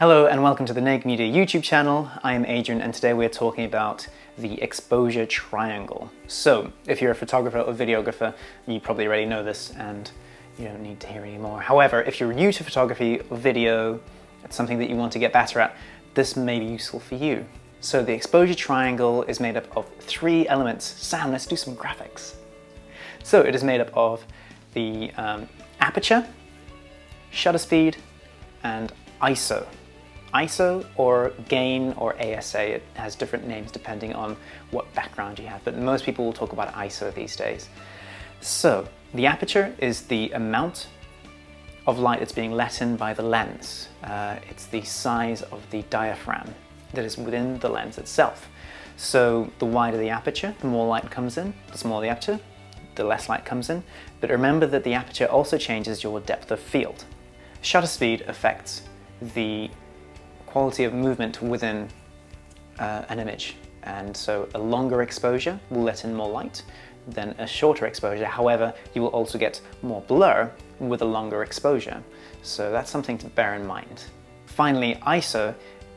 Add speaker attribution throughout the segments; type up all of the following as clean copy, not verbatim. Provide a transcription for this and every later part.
Speaker 1: Hello and welcome to the Naik Media YouTube channel. I am Adrian and today we're talking about the exposure triangle. So if you're a photographer or videographer, you probably already know this and you don't need to hear any more. However, if you're new to photography or video, it's something that you want to get better at, this may be useful for you. So the exposure triangle is made up of three elements. Sam, let's do some graphics. So it is made up of the aperture, shutter speed, and ISO. ISO or gain or ASA, it has different names depending on what background you have, but most people will talk about ISO these days. So the aperture is the amount of light that's being let in by the lens. It's the size of the diaphragm that is within the lens itself. So the wider the aperture, the more light comes in. The smaller the aperture, the less light comes in. But remember that the aperture also changes your depth of field. Shutter speed affects the quality of movement within an image, and so a longer exposure will let in more light than a shorter exposure. However, you will also get more blur with a longer exposure, so that's something to bear in mind. Finally, ISO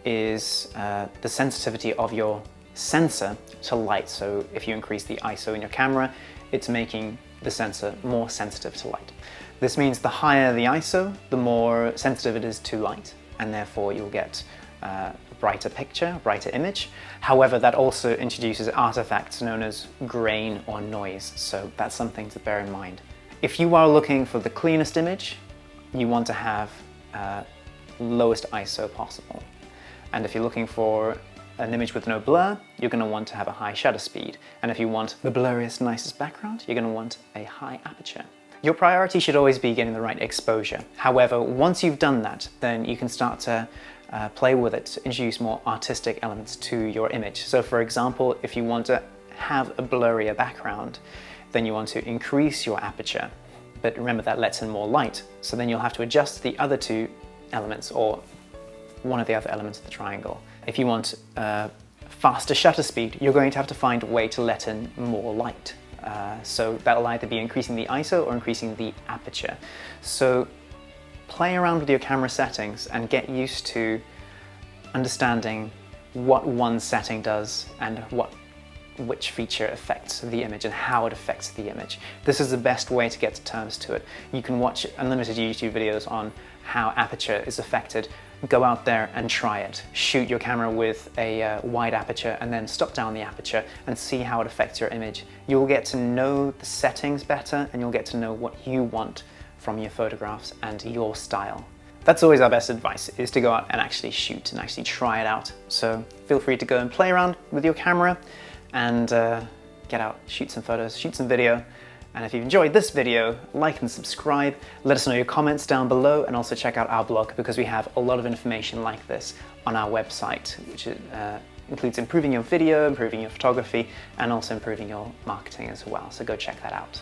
Speaker 1: is the sensitivity of your sensor to light. So if you increase the ISO in your camera, it's making the sensor more sensitive to light. This means the higher the ISO, the more sensitive it is to light, and therefore you'll get a brighter picture, brighter image. However, that also introduces artifacts known as grain or noise, so that's something to bear in mind. If you are looking for the cleanest image, you want to have lowest ISO possible. And if you're looking for an image with no blur, you're going to want to have a high shutter speed. And if you want the blurriest, nicest background, you're going to want a high aperture. Your priority should always be getting the right exposure. However, once you've done that, then you can start to play with it to introduce more artistic elements to your image. So for example, if you want to have a blurrier background, then you want to increase your aperture. But remember, that lets in more light. So then you'll have to adjust the other two elements or one of the other elements of the triangle. If you want faster shutter speed, you're going to have to find a way to let in more light. So that'll either be increasing the ISO or increasing the aperture. So play around with your camera settings and get used to understanding what one setting does and which feature affects the image and how it affects the image. This is the best way to get to terms to it. You can watch unlimited YouTube videos on how aperture is affected. Go out there and try it. Shoot your camera with a wide aperture and then stop down the aperture and see how it affects your image. You'll get to know the settings better and you'll get to know what you want from your photographs and your style. That's always our best advice, is to go out and actually shoot and actually try it out. So feel free to go and play around with your camera and get out, shoot some photos, shoot some video. And if you've enjoyed this video, like and subscribe. Let us know your comments down below and also check out our blog because we have a lot of information like this on our website, which includes improving your video, improving your photography, and also improving your marketing as well. So go check that out.